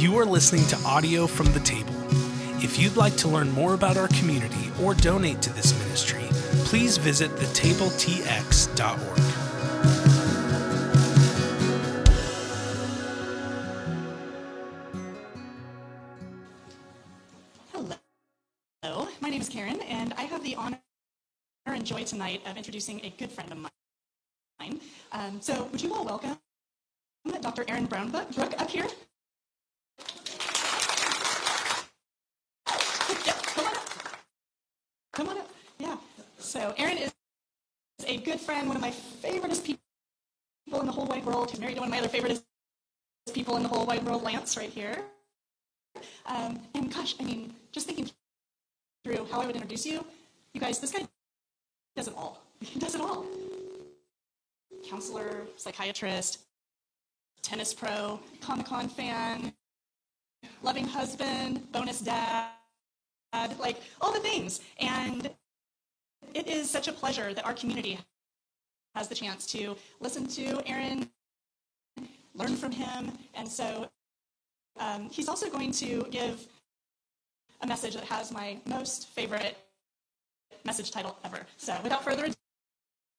You are listening to audio from The Table. If you'd like to learn more about our community or donate to this ministry, please visit thetabletx.org. Hello, my name is Karen, and I have the honor and joy tonight of introducing a good friend of mine. So would you all welcome Dr. Aaron Brownbrook up here? Yeah, come on up. Yeah. So Aaron is a good friend, one of my favoriteest people in the whole wide world. He's married to one of my other favoriteest people in the whole wide world, Lance, right here. And gosh, I mean, just thinking through how I would introduce you, you guys, this guy does it all. He does it all. Counselor, psychiatrist, tennis pro, Comic-Con fan, loving husband, bonus dad, like all the things. And it is such a pleasure that our community has the chance to listen to Aaron, learn from him. And so he's also going to give a message that has my most favorite message title ever. So without further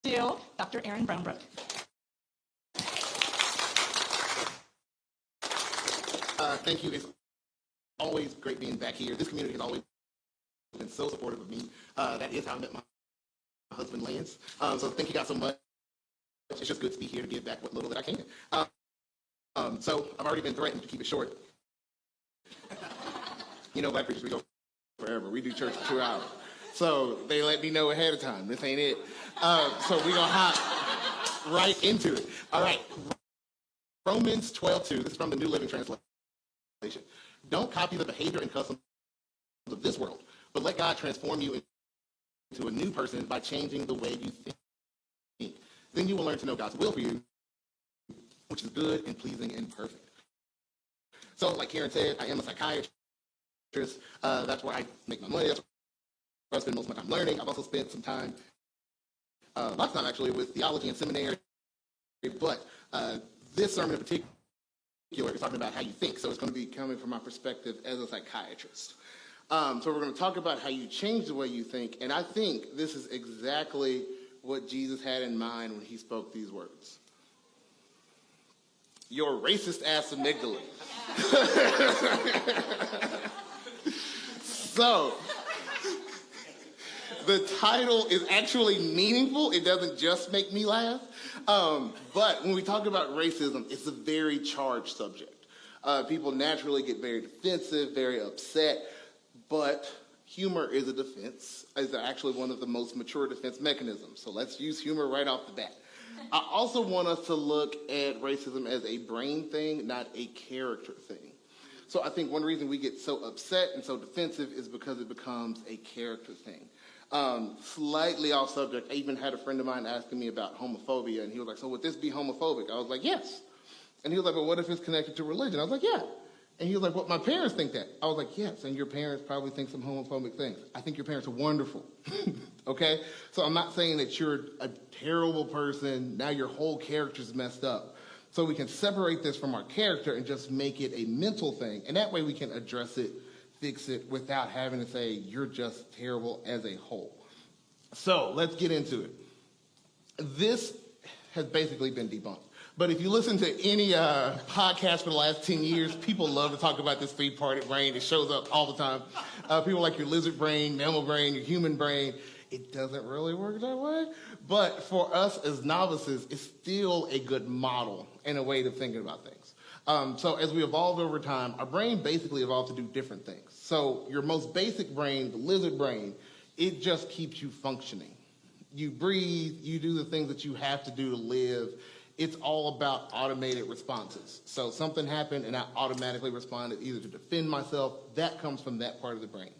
ado, Dr. Aaron Brownbrook. Thank you. It's always great being back here. This community has always been so supportive of me. That is how I met my husband, Lance. So thank you guys so much. It's just good to be here to give back what little that I can. So I've already been threatened to keep it short. You know, black preachers, we go forever. We do church for 2 hours. So they let me know ahead of time. This ain't it. So we're going to hop right into it. All right. Romans 12:2. This is from the New Living Translation. Don't copy the behavior and customs of this world, but let God transform you into a new person by changing the way you think. Then you will learn to know God's will for you, which is good and pleasing and perfect. So like Karen said, I am a psychiatrist. That's where I make my money. That's where I spend most of my time learning. I've also spent some time, lots of time actually, with theology and seminary. But this sermon in particular is talking about how you think. So it's going to be coming from my perspective as a psychiatrist. So we're going to talk about how you change the way you think. And I think this is exactly what Jesus had in mind when he spoke these words. Your racist ass amygdala. So, the title is actually meaningful. It doesn't just make me laugh. But when we talk about racism, it's a very charged subject. People naturally get very defensive, very upset. But humor is a defense. It's actually one of the most mature defense mechanisms. So let's use humor right off the bat. I also want us to look at racism as a brain thing, not a character thing. So I think one reason we get so upset and so defensive is because it becomes a character thing. Slightly off subject, I even had a friend of mine asking me about homophobia, and he was like, so would this be homophobic? I was like, yes. And he was like, well, what if it's connected to religion? I was like, yeah. And he was like, well, my parents think that. I was like, yes, and your parents probably think some homophobic things. I think your parents are wonderful, okay? So I'm not saying that you're a terrible person, now your whole character's messed up. So we can separate this from our character and just make it a mental thing. And that way we can address it, fix it, without having to say, you're just terrible as a whole. So let's get into it. This has basically been debunked. But if you listen to any podcast for the last 10 years, people love to talk about this three-parted brain. It shows up all the time. People like your lizard brain, mammal brain, your human brain. It doesn't really work that way. But for us as novices, it's still a good model and a way of thinking about things. So as we evolved over time, our brain basically evolved to do different things. So your most basic brain, the lizard brain, it just keeps you functioning. You breathe, you do the things that you have to do to live. It's all about automated responses. So something happened and I automatically responded either to defend myself. That comes from that part of the brain.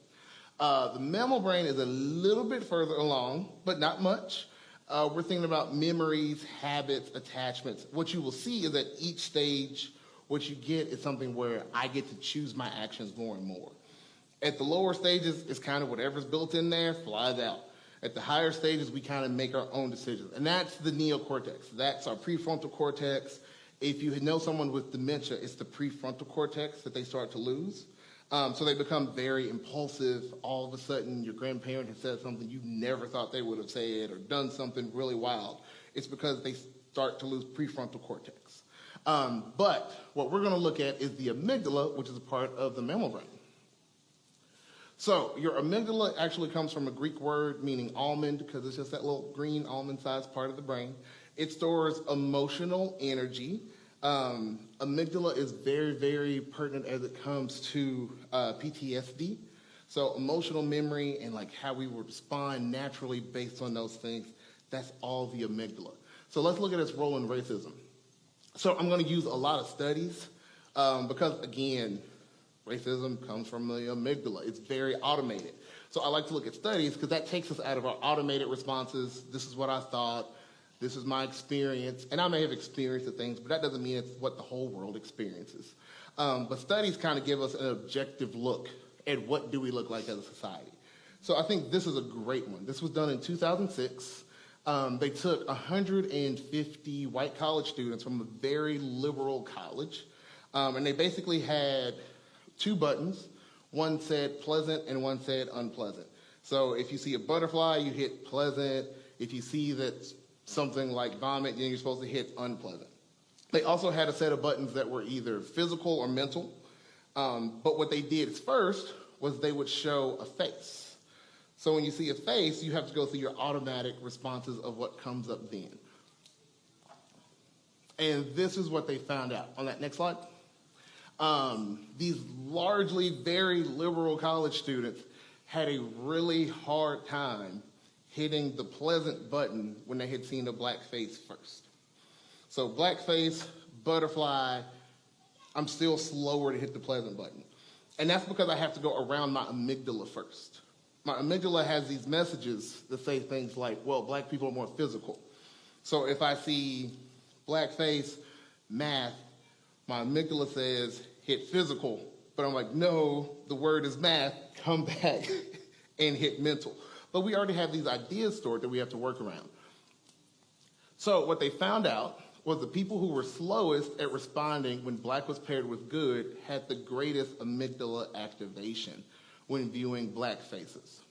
The mammal brain is a little bit further along, but not much. We're thinking about memories, habits, attachments. What you will see is that each stage, what you get is something where I get to choose my actions more and more. At the lower stages, it's kind of whatever's built in there flies out. At the higher stages, we kind of make our own decisions. And that's the neocortex. That's our prefrontal cortex. If you know someone with dementia, it's the prefrontal cortex that they start to lose. So they become very impulsive. All of a sudden, your grandparent has said something you never thought they would have said or done something really wild. It's because they start to lose prefrontal cortex. But what we're going to look at is the amygdala, which is a part of the mammal brain. So your amygdala actually comes from a Greek word meaning almond, because it's just that little green almond-sized part of the brain. It stores emotional energy. Amygdala is very, very pertinent as it comes to PTSD. So emotional memory and like how we would respond naturally based on those things, that's all the amygdala. So let's look at its role in racism. So I'm going to use a lot of studies because, again, racism comes from the amygdala. It's very automated. So I like to look at studies because that takes us out of our automated responses. This is what I thought. This is my experience. And I may have experienced the things, but that doesn't mean it's what the whole world experiences. But studies kind of give us an objective look at what do we look like as a society. So I think this is a great one. This was done in 2006. They took 150 white college students from a very liberal college, and they basically had 2 buttons. One said pleasant and one said unpleasant. So if you see a butterfly, you hit pleasant. If you see that something like vomit, then you're supposed to hit unpleasant. They also had a set of buttons that were either physical or mental. But what they did first was they would show a face. So when you see a face, you have to go through your automatic responses of what comes up then. And this is what they found out. On that next slide. These largely very liberal college students had a really hard time hitting the pleasant button when they had seen a black face first. So black face, butterfly, I'm still slower to hit the pleasant button. And that's because I have to go around my amygdala first. My amygdala has these messages that say things like, well, black people are more physical. So if I see black face, math, my amygdala says hit physical, but I'm like, no, the word is math, come back and hit mental. But we already have these ideas stored that we have to work around. So what they found out was the people who were slowest at responding when black was paired with good had the greatest amygdala activation when viewing black faces.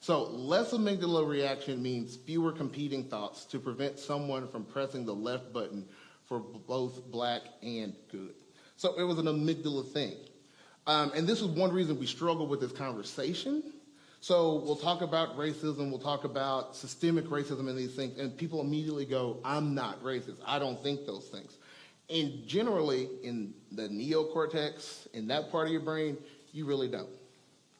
So less amygdala reaction means fewer competing thoughts to prevent someone from pressing the left button for both black and good. So it was an amygdala thing. And this is one reason we struggle with this conversation. So we'll talk about racism, we'll talk about systemic racism and these things, and people immediately go, I'm not racist, I don't think those things. And generally, in the neocortex, in that part of your brain, you really don't.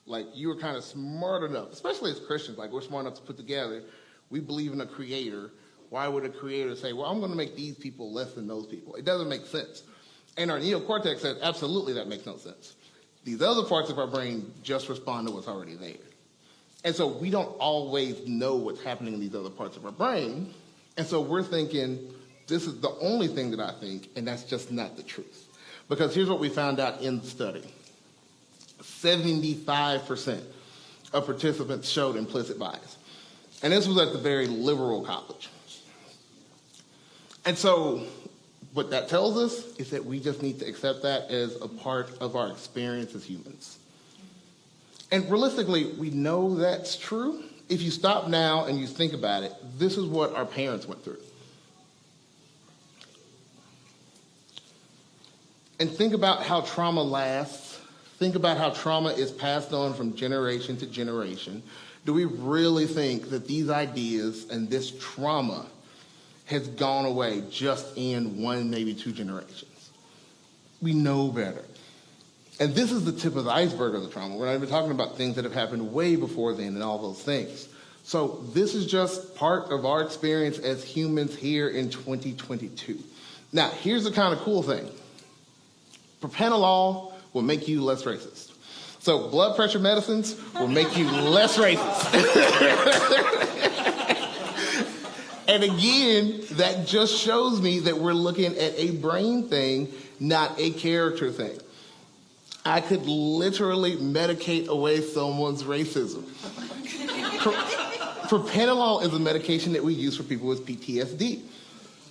Like, you were kind of smart enough, especially as Christians, like we're smart enough to put together, we believe in a creator. Why would a creator say, well, I'm going to make these people less than those people? It doesn't make sense. And our neocortex says, absolutely, that makes no sense. These other parts of our brain just respond to what's already there. And so we don't always know what's happening in these other parts of our brain. And so we're thinking, this is the only thing that I think, and that's just not the truth. Because here's what we found out in the study. 75% of participants showed implicit bias. And this was at the very liberal college. And so what that tells us is that we just need to accept that as a part of our experience as humans. And realistically, we know that's true. If you stop now and you think about it, this is what our parents went through. And think about how trauma lasts. Think about how trauma is passed on from generation to generation. Do we really think that these ideas and this trauma has gone away just in 1, maybe 2 generations? We know better. And this is the tip of the iceberg of the trauma. We're not even talking about things that have happened way before then and all those things. So this is just part of our experience as humans here in 2022. Now, here's the kind of cool thing. Propranolol will make you less racist. So blood pressure medicines will make you less racist. And again, that just shows me that we're looking at a brain thing, not a character thing. I could literally medicate away someone's racism. Propranolol is a medication that we use for people with PTSD.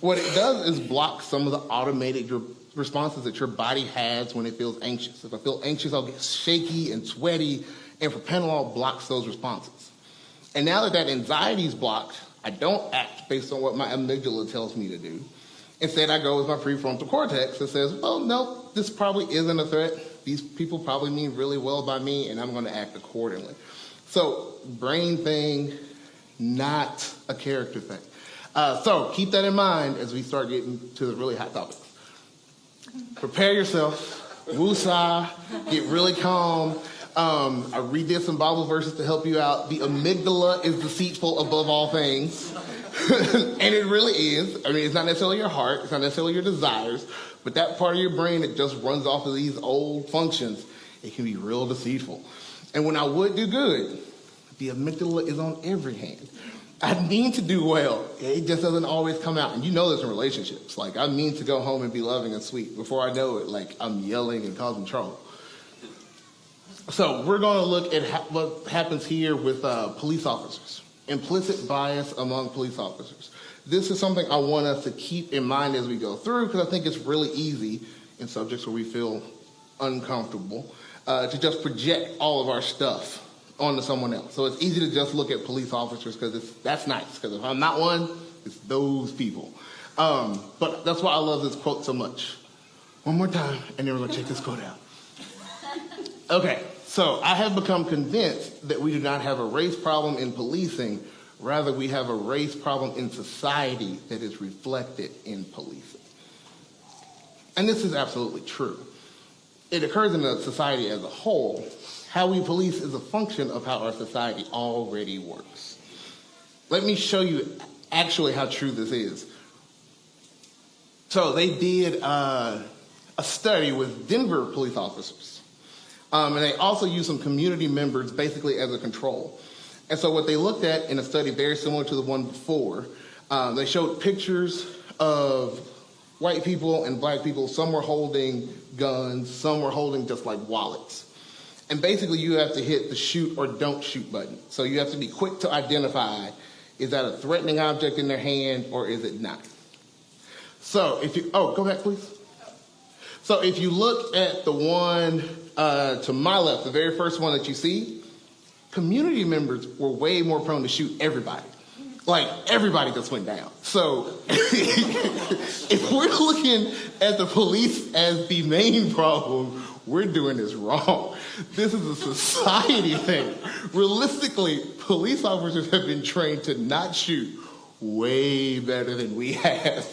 What it does is block some of the automated responses that your body has when it feels anxious. If I feel anxious, I'll get shaky and sweaty, and propranolol blocks those responses. And now that that anxiety is blocked, I don't act based on what my amygdala tells me to do. Instead, I go with my prefrontal cortex that says, oh, no, this probably isn't a threat. These people probably mean really well by me, and I'm going to act accordingly. So, brain thing, not a character thing. So keep that in mind as we start getting to the really hot topics. Prepare yourself, woosah, get really calm. I redid some Bible verses to help you out. The amygdala is deceitful above all things. And it really is. I mean, it's not necessarily your heart, it's not necessarily your desires, but that part of your brain that just runs off of these old functions, it can be real deceitful. And when I would do good, the amygdala is on every hand. I mean to do well. It just doesn't always come out. And you know this in relationships. Like, I mean to go home and be loving and sweet. Before I know it, like, I'm yelling and causing trouble. So we're going to look at what happens here with police officers. Implicit bias among police officers. This is something I want us to keep in mind as we go through, because I think it's really easy in subjects where we feel uncomfortable to just project all of our stuff onto someone else. So it's easy to just look at police officers because that's nice. Because if I'm not one, it's those people. But that's why I love this quote so much. One more time, and then we're going to check this quote out. Okay, so I have become convinced that we do not have a race problem in policing. Rather, we have a race problem in society that is reflected in policing. And this is absolutely true. It occurs in the society as a whole. How we police is a function of how our society already works. Let me show you actually how true this is. So they did a study with Denver police officers. And they also used some community members basically as a control. And so what they looked at in a study very similar to the one before, they showed pictures of white people and black people. Some were holding guns, some were holding just like wallets. And basically you have to hit the shoot or don't shoot button. So you have to be quick to identify, is that a threatening object in their hand or is it not? So if you, go back please. So if you look at the one to my left, the very first one that you see, community members were way more prone to shoot everybody. Like, everybody just went down. So if we're looking at the police as the main problem, we're doing this wrong. This is a society thing. Realistically, police officers have been trained to not shoot way better than we have.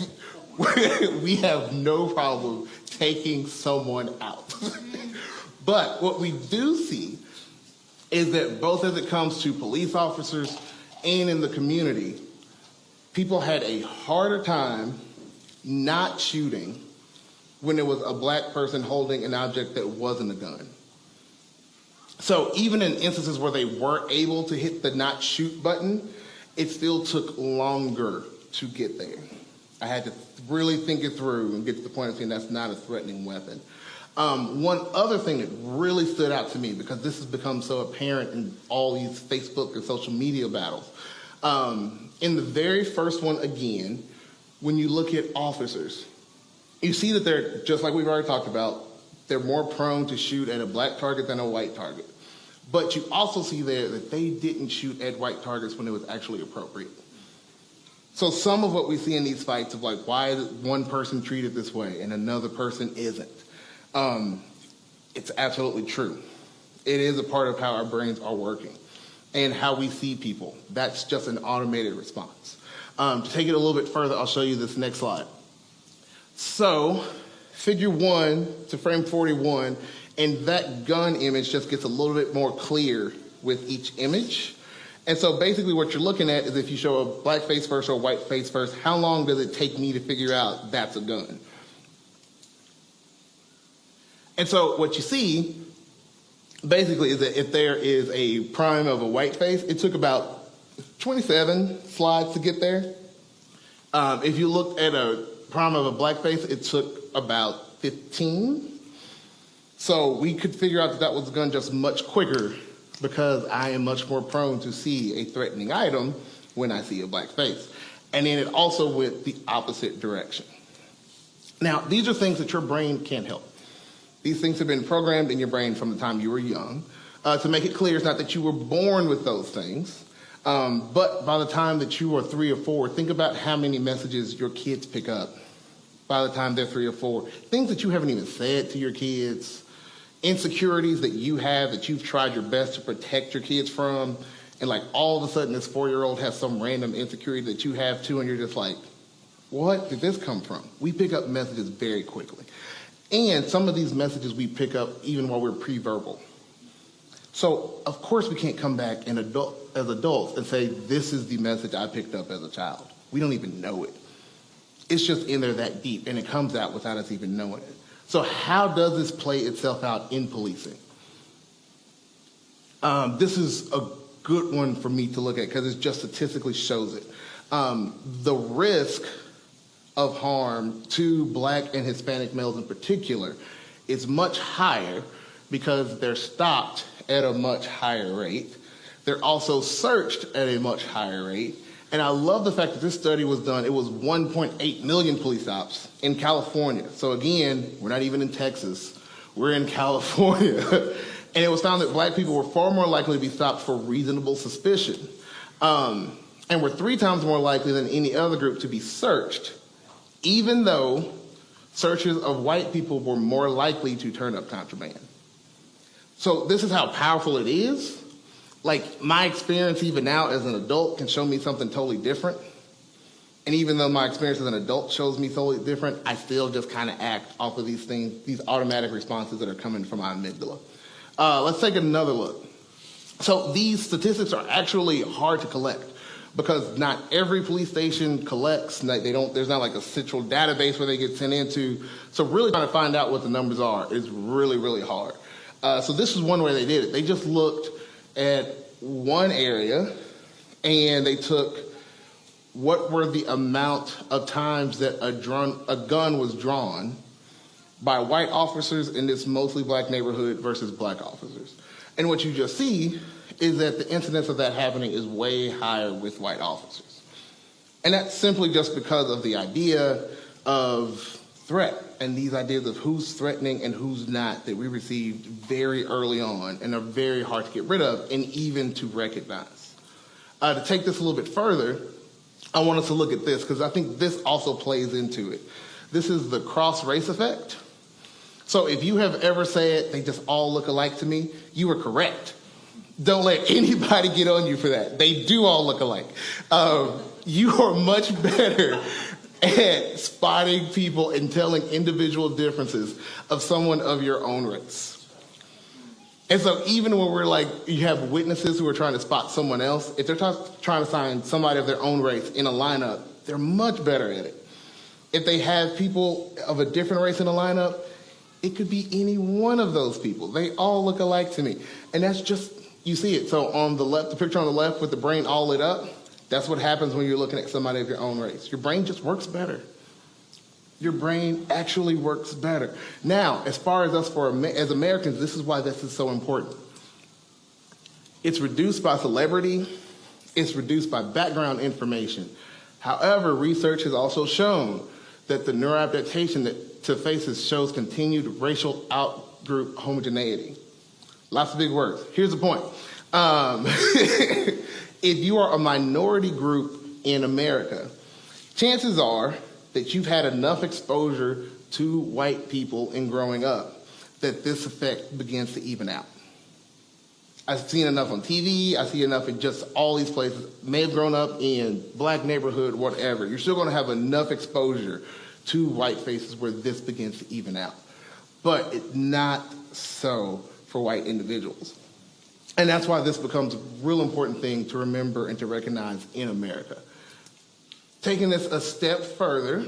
We have no problem taking someone out. But what we do see is that both as it comes to police officers and in the community, people had a harder time not shooting when there was a black person holding an object that wasn't a gun. So even in instances where they were able to hit the not shoot button, it still took longer to get there. I had to really think it through and get to the point of saying that's not a threatening weapon. One other thing that really stood out to me, because this has become so apparent in all these Facebook and social media battles, in the very first one again, when you look at officers, you see that they're, just like we've already talked about, they're more prone to shoot at a black target than a white target. But you also see there that they didn't shoot at white targets when it was actually appropriate. So some of what we see in these fights of like, why is one person treated this way and another person isn't? It's absolutely true. It is a part of how our brains are working and how we see people. That's just an automated response. To take it a little bit further, I'll show you this next slide. So figure 1 to frame 41, and that gun image just gets a little bit more clear with each image. And so basically what you're looking at is if you show a black face first or a white face first, how long does it take me to figure out that's a gun? And so what you see basically is that if there is a prime of a white face, it took about 27 slides to get there. If you look at a prime of a black face, it took about 15. So we could figure out that that was a gun just much quicker because I am much more prone to see a threatening item when I see a black face. And then it also went the opposite direction. Now, these are things that your brain can't help. These things have been programmed in your brain from the time you were young. To make it clear, it's not that you were born with those things, but by the time that you are 3 or 4, think about how many messages your kids pick up by the time they're 3 or 4. Things that you haven't even said to your kids, insecurities that you have that you've tried your best to protect your kids from, and like all of a sudden this 4-year-old has some random insecurity that you have too, and you're just like, what did this come from? We pick up messages very quickly. And some of these messages we pick up even while we're pre-verbal. So, of course, we can't come back as adults and say, this is the message I picked up as a child. We don't even know it. It's just in there that deep, and it comes out without us even knowing it. So how does this play itself out in policing? This is a good one for me to look at because it just statistically shows it. The risk of harm to Black and Hispanic males in particular is much higher because they're stopped at a much higher rate. They're also searched at a much higher rate. And I love the fact that this study was done. It was 1.8 million police stops in California. So again, we're not even in Texas. We're in California. And it was found that Black people were far more likely to be stopped for reasonable suspicion. And were 3 times more likely than any other group to be searched, even though searches of white people were more likely to turn up contraband. So this is how powerful it is. Like, my experience even now as an adult can show me something totally different. And even though my experience as an adult shows me totally different, I still just kind of act off of these things, these automatic responses that are coming from my amygdala. Let's take another look. So these statistics are actually hard to collect because not every police station collects. There's not like a central database where they get sent into. So really trying to find out what the numbers are is really, really hard. So this is one way they did it. They just looked at one area and they took what were the amount of times that a gun was drawn by white officers in this mostly Black neighborhood versus Black officers. And what you just see is that the incidence of that happening is way higher with white officers. And that's simply just because of the idea of threat and these ideas of who's threatening and who's not that we received very early on and are very hard to get rid of and even to recognize. To take this a little bit further, I want us to look at this because I think this also plays into it. This is the cross-race effect. So if you have ever said they just all look alike to me, you are correct. Don't let anybody get on you for that. They do all look alike. You are much better at spotting people and telling individual differences of someone of your own race. And so even when we're like, you have witnesses who are trying to spot someone else, if they're trying to find somebody of their own race in a lineup, they're much better at it. If they have people of a different race in a lineup, it could be any one of those people. They all look alike to me. And that's just, you see it. So on the left, the picture on the left with the brain all lit up, that's what happens when you're looking at somebody of your own race. Your brain just works better. Your brain actually works better. Now, as far as us as Americans, this is why this is so important. It's reduced by celebrity. It's reduced by background information. However, research has also shown that the neuroadaptation to faces shows continued racial outgroup homogeneity. Lots of big words. Here's the point. If you are a minority group in America, chances are that you've had enough exposure to white people in growing up that this effect begins to even out. I've seen enough on TV. I see enough in just all these places. May have grown up in Black neighborhood, whatever. You're still going to have enough exposure to white faces where this begins to even out. But it's not so for white individuals. And that's why this becomes a real important thing to remember and to recognize in America. Taking this a step further,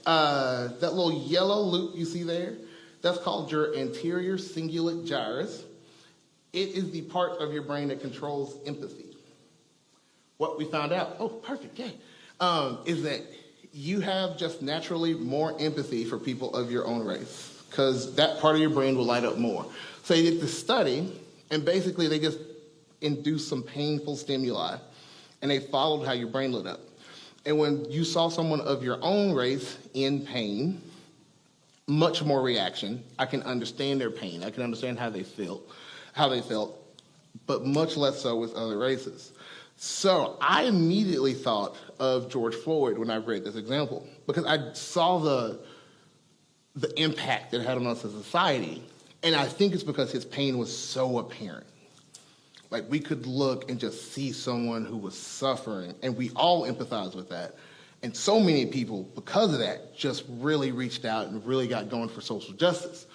that little yellow loop you see there, that's called your anterior cingulate gyrus. It is the part of your brain that controls empathy. What we found out, oh, perfect, yay, is that you have just naturally more empathy for people of your own race because that part of your brain will light up more. So they did this study, and basically they just induced some painful stimuli, and they followed how your brain lit up. And when you saw someone of your own race in pain, much more reaction. I can understand their pain. I can understand how they felt, but much less so with other races. So I immediately thought of George Floyd when I read this example, because I saw the impact it had on us as a society. And I think it's because his pain was so apparent. Like, we could look and just see someone who was suffering, and we all empathize with that. And so many people, because of that, just really reached out and really got going for social justice.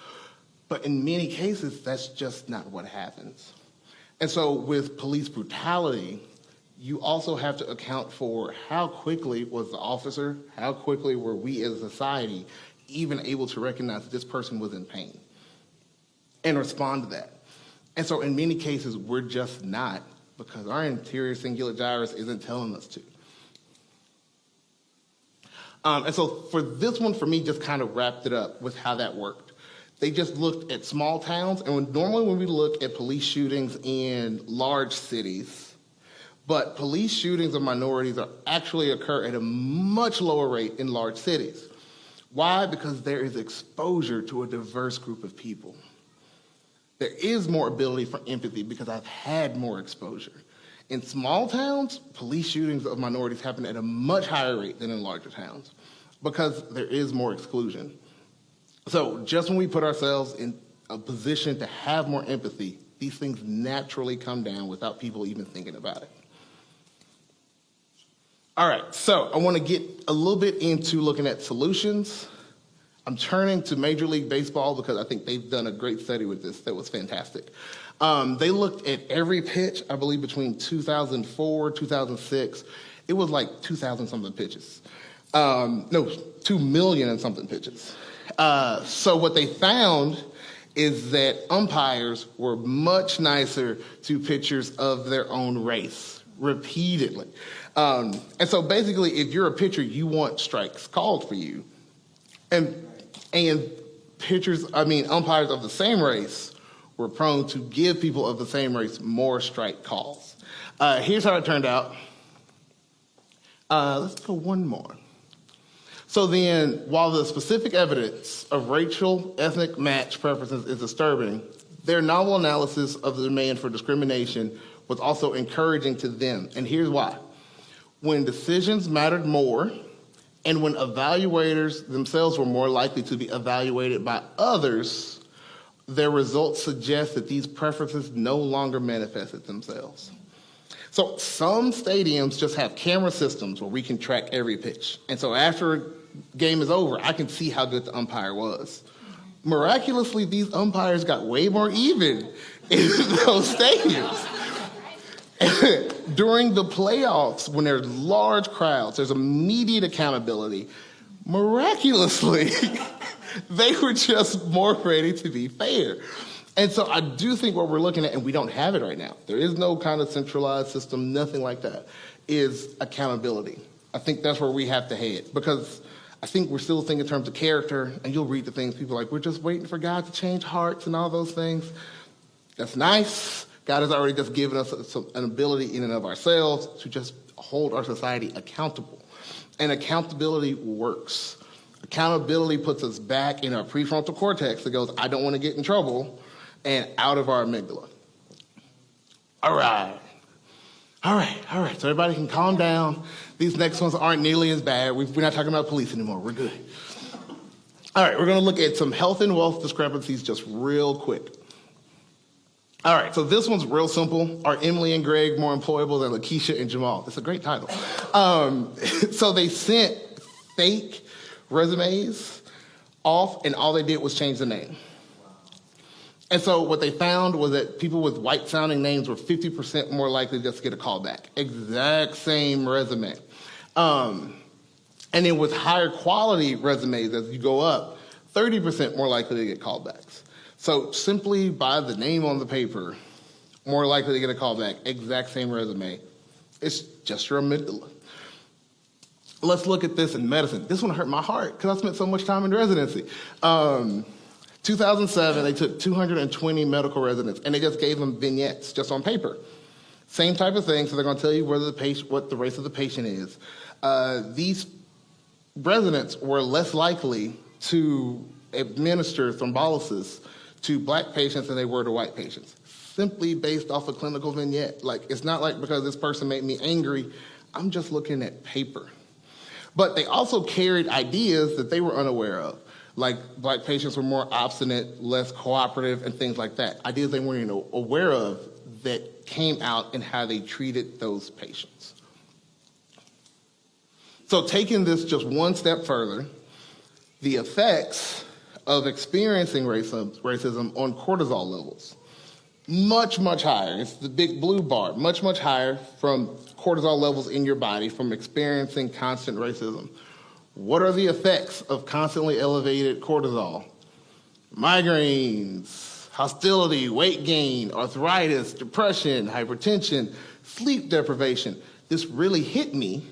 But in many cases, that's just not what happens. And so with police brutality, you also have to account for how quickly was the officer, how quickly were we as a society even able to recognize that this person was in pain and respond to that. And so in many cases, we're just not, because our anterior cingulate gyrus isn't telling us to. And so for this one, for me, just kind of wrapped it up with how that worked. They just looked at small towns, and normally when we look at police shootings in large cities, but police shootings of minorities actually occur at a much lower rate in large cities. Why? Because there is exposure to a diverse group of people. There is more ability for empathy because I've had more exposure. In small towns, police shootings of minorities happen at a much higher rate than in larger towns because there is more exclusion. So just when we put ourselves in a position to have more empathy, these things naturally come down without people even thinking about it. All right, so I want to get a little bit into looking at solutions. I'm turning to Major League Baseball because I think they've done a great study with this that was fantastic. They looked at every pitch, I believe between 2004, 2006. It was like 2,000 something pitches. No, 2 million and something pitches. So what they found is that umpires were much nicer to pitchers of their own race, repeatedly. And so basically, if you're a pitcher, you want strikes called for you. And umpires of the same race were prone to give people of the same race more strike calls. Here's how it turned out. Let's go one more. So then, while the specific evidence of racial ethnic match preferences is disturbing, their novel analysis of the demand for discrimination was also encouraging to them. And here's why. When decisions mattered more, and when evaluators themselves were more likely to be evaluated by others, their results suggest that these preferences no longer manifested themselves. So some stadiums just have camera systems where we can track every pitch. And so after a game is over, I can see how good the umpire was. Miraculously, these umpires got way more even in those stadiums. During the playoffs, when there's large crowds, there's immediate accountability. Miraculously, they were just more ready to be fair. And so I do think what we're looking at, and we don't have it right now, there is no kind of centralized system, nothing like that, is accountability. I think that's where we have to head, because I think we're still thinking in terms of character, and you'll read the things people are like, we're just waiting for God to change hearts and all those things. That's nice. God has already just given us an ability in and of ourselves to just hold our society accountable. And accountability works. Accountability puts us back in our prefrontal cortex that goes, I don't want to get in trouble, and out of our amygdala. All right. So everybody can calm down. These next ones aren't nearly as bad. We're not talking about police anymore. We're good. All right, we're going to look at some health and wealth discrepancies just real quick. All right, so this one's real simple. Are Emily and Greg more employable than Lakeisha and Jamal? It's a great title. So they sent fake resumes off, and all they did was change the name. And so what they found was that people with white-sounding names were 50% more likely just to get a call back. Exact same resume. And then with higher quality resumes, as you go up, 30% more likely to get callbacks. So simply by the name on the paper, more likely to get a call back, exact same resume. It's just your amygdala. Let's look at this in medicine. This one hurt my heart because I spent so much time in residency. 2007, they took 220 medical residents and they just gave them vignettes just on paper. Same type of thing, so they're going to tell you whether what the race of the patient is. these residents were less likely to administer thrombolysis to black patients than they were to white patients, simply based off a clinical vignette. Like, it's not like because this person made me angry, I'm just looking at paper. But they also carried ideas that they were unaware of. Like, black patients were more obstinate, less cooperative, and things like that. Ideas they weren't even aware of that came out in how they treated those patients. So taking this just one step further, the effects of experiencing racism on cortisol levels, much, much higher. It's the big blue bar, much, much higher from cortisol levels in your body from experiencing constant racism. What are the effects of constantly elevated cortisol? Migraines, hostility, weight gain, arthritis, depression, hypertension, sleep deprivation. This really hit me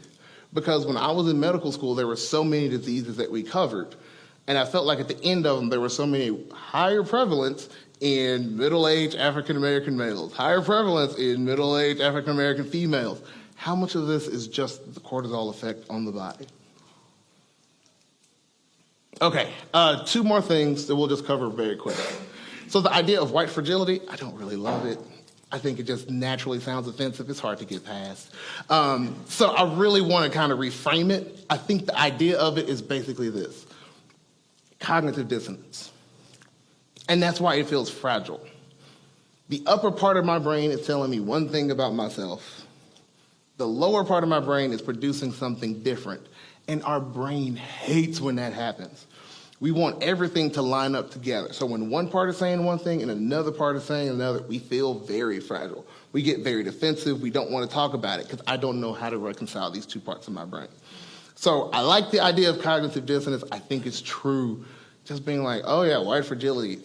because when I was in medical school, there were so many diseases that we covered. And I felt like at the end of them, there were so many higher prevalence in middle-aged African-American males, higher prevalence in middle-aged African-American females. How much of this is just the cortisol effect on the body? Okay, two more things that we'll just cover very quickly. So the idea of white fragility, I don't really love it. I think it just naturally sounds offensive. It's hard to get past. So I really want to kind of reframe it. I think the idea of it is basically this: cognitive dissonance. And that's why it feels fragile. The upper part of my brain is telling me one thing about myself. The lower part of my brain is producing something different. And our brain hates when that happens. We want everything to line up together. So when one part is saying one thing and another part is saying another, we feel very fragile. We get very defensive. We don't want to talk about it because I don't know how to reconcile these two parts of my brain. So I like the idea of cognitive dissonance. I think it's true. Just being like, oh yeah, white fragility,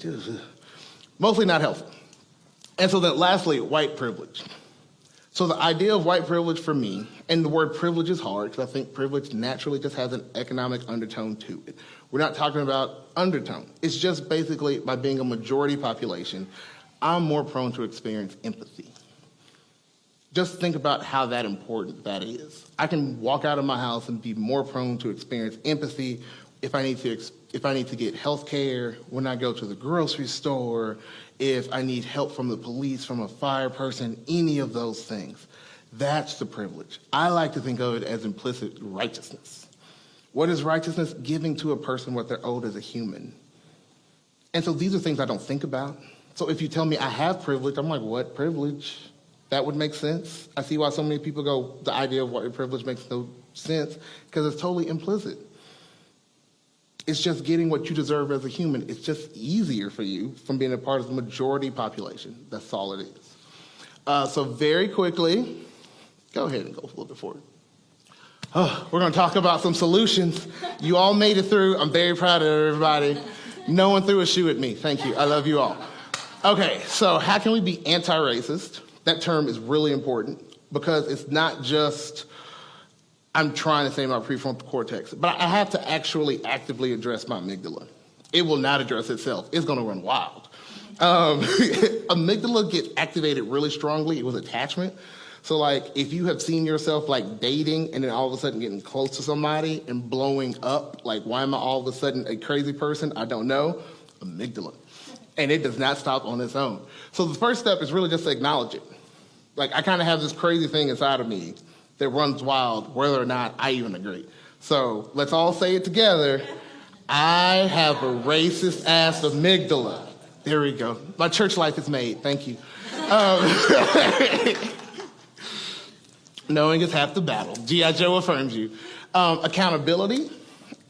mostly not helpful. And so then lastly, white privilege. So the idea of white privilege for me, and the word privilege is hard because I think privilege naturally just has an economic undertone to it. We're not talking about undertone. It's just basically by being a majority population, I'm more prone to experience empathy. Just think about how that important that is. I can walk out of my house and be more prone to experience empathy if I need to get health care, when I go to the grocery store, if I need help from the police, from a fire person, any of those things. That's the privilege. I like to think of it as implicit righteousness. What is righteousness? Giving to a person what they're owed as a human. And so these are things I don't think about. So if you tell me I have privilege, I'm like, what privilege? That would make sense. I see why so many people go, the idea of white privilege makes no sense, because it's totally implicit. It's just getting what you deserve as a human. It's just easier for you from being a part of the majority population. That's all it is. So very quickly, go ahead and go a little bit forward. We're going to talk about some solutions. You all made it through. I'm very proud of everybody. No one threw a shoe at me. Thank you. I love you all. Okay, so how can we be anti-racist? That term is really important because it's not just I'm trying to say my prefrontal cortex, but I have to actually actively address my amygdala. It will not address itself. It's going to run wild. Amygdala gets activated really strongly with attachment. So like if you have seen yourself like dating and then all of a sudden getting close to somebody and blowing up, like why am I all of a sudden a crazy person? I don't know. Amygdala. And it does not stop on its own. So the first step is really just to acknowledge it. Like I kind of have this crazy thing inside of me that runs wild, whether or not I even agree. So let's all say it together. I have a racist ass amygdala. There we go. My church life is made. Thank you. Knowing is half the battle. G.I. Joe affirms you. Accountability.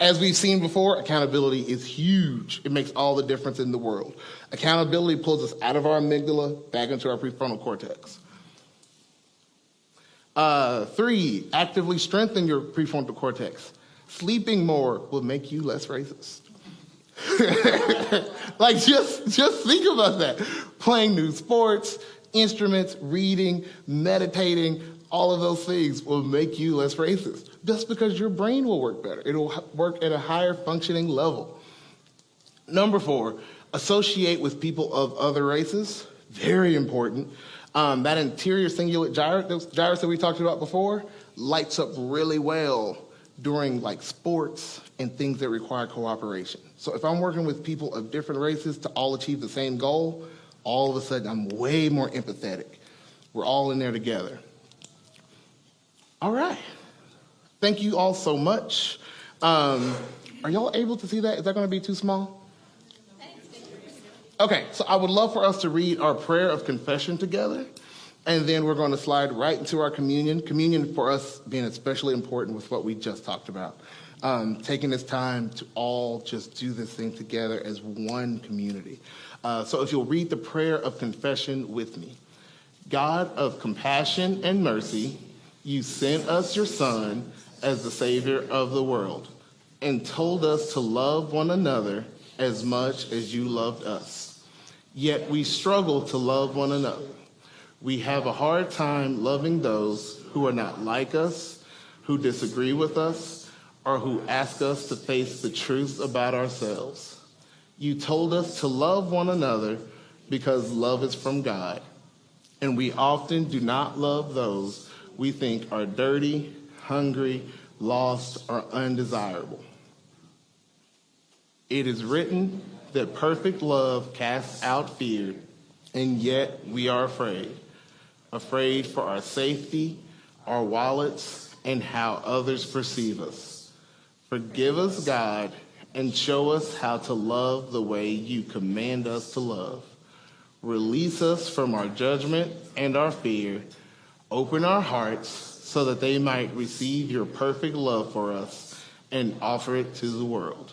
As we've seen before, accountability is huge. It makes all the difference in the world. Accountability pulls us out of our amygdala, back into our prefrontal cortex. 3, actively strengthen your prefrontal cortex. Sleeping more will make you less racist. Like, just think about that. Playing new sports, instruments, reading, meditating, all of those things will make you less racist. Just because your brain will work better. It'll work at a higher functioning level. Number 4, associate with people of other races. Very important. That anterior cingulate gyrus that we talked about before, lights up really well during like sports and things that require cooperation. So if I'm working with people of different races to all achieve the same goal, all of a sudden I'm way more empathetic. We're all in there together. All right. Thank you all so much. Are y'all able to see that? Is that going to be too small? Okay, so I would love for us to read our prayer of confession together, and then we're going to slide right into our communion. Communion for us being especially important with what we just talked about. Taking this time to all just do this thing together as one community. So if you'll read the prayer of confession with me. God of compassion and mercy, you sent us your Son as the Savior of the world and told us to love one another as much as you loved us. Yet we struggle to love one another. We have a hard time loving those who are not like us, who disagree with us, or who ask us to face the truth about ourselves. You told us to love one another because love is from God, and we often do not love those we think are dirty, hungry, lost, or undesirable. It is written that perfect love casts out fear, and yet we are afraid for our safety, our wallets, and how others perceive us. Forgive us, God, and show us how to love the way you command us to love. Release us from our judgment and our fear. Open our hearts so that they might receive your perfect love for us and offer it to the world.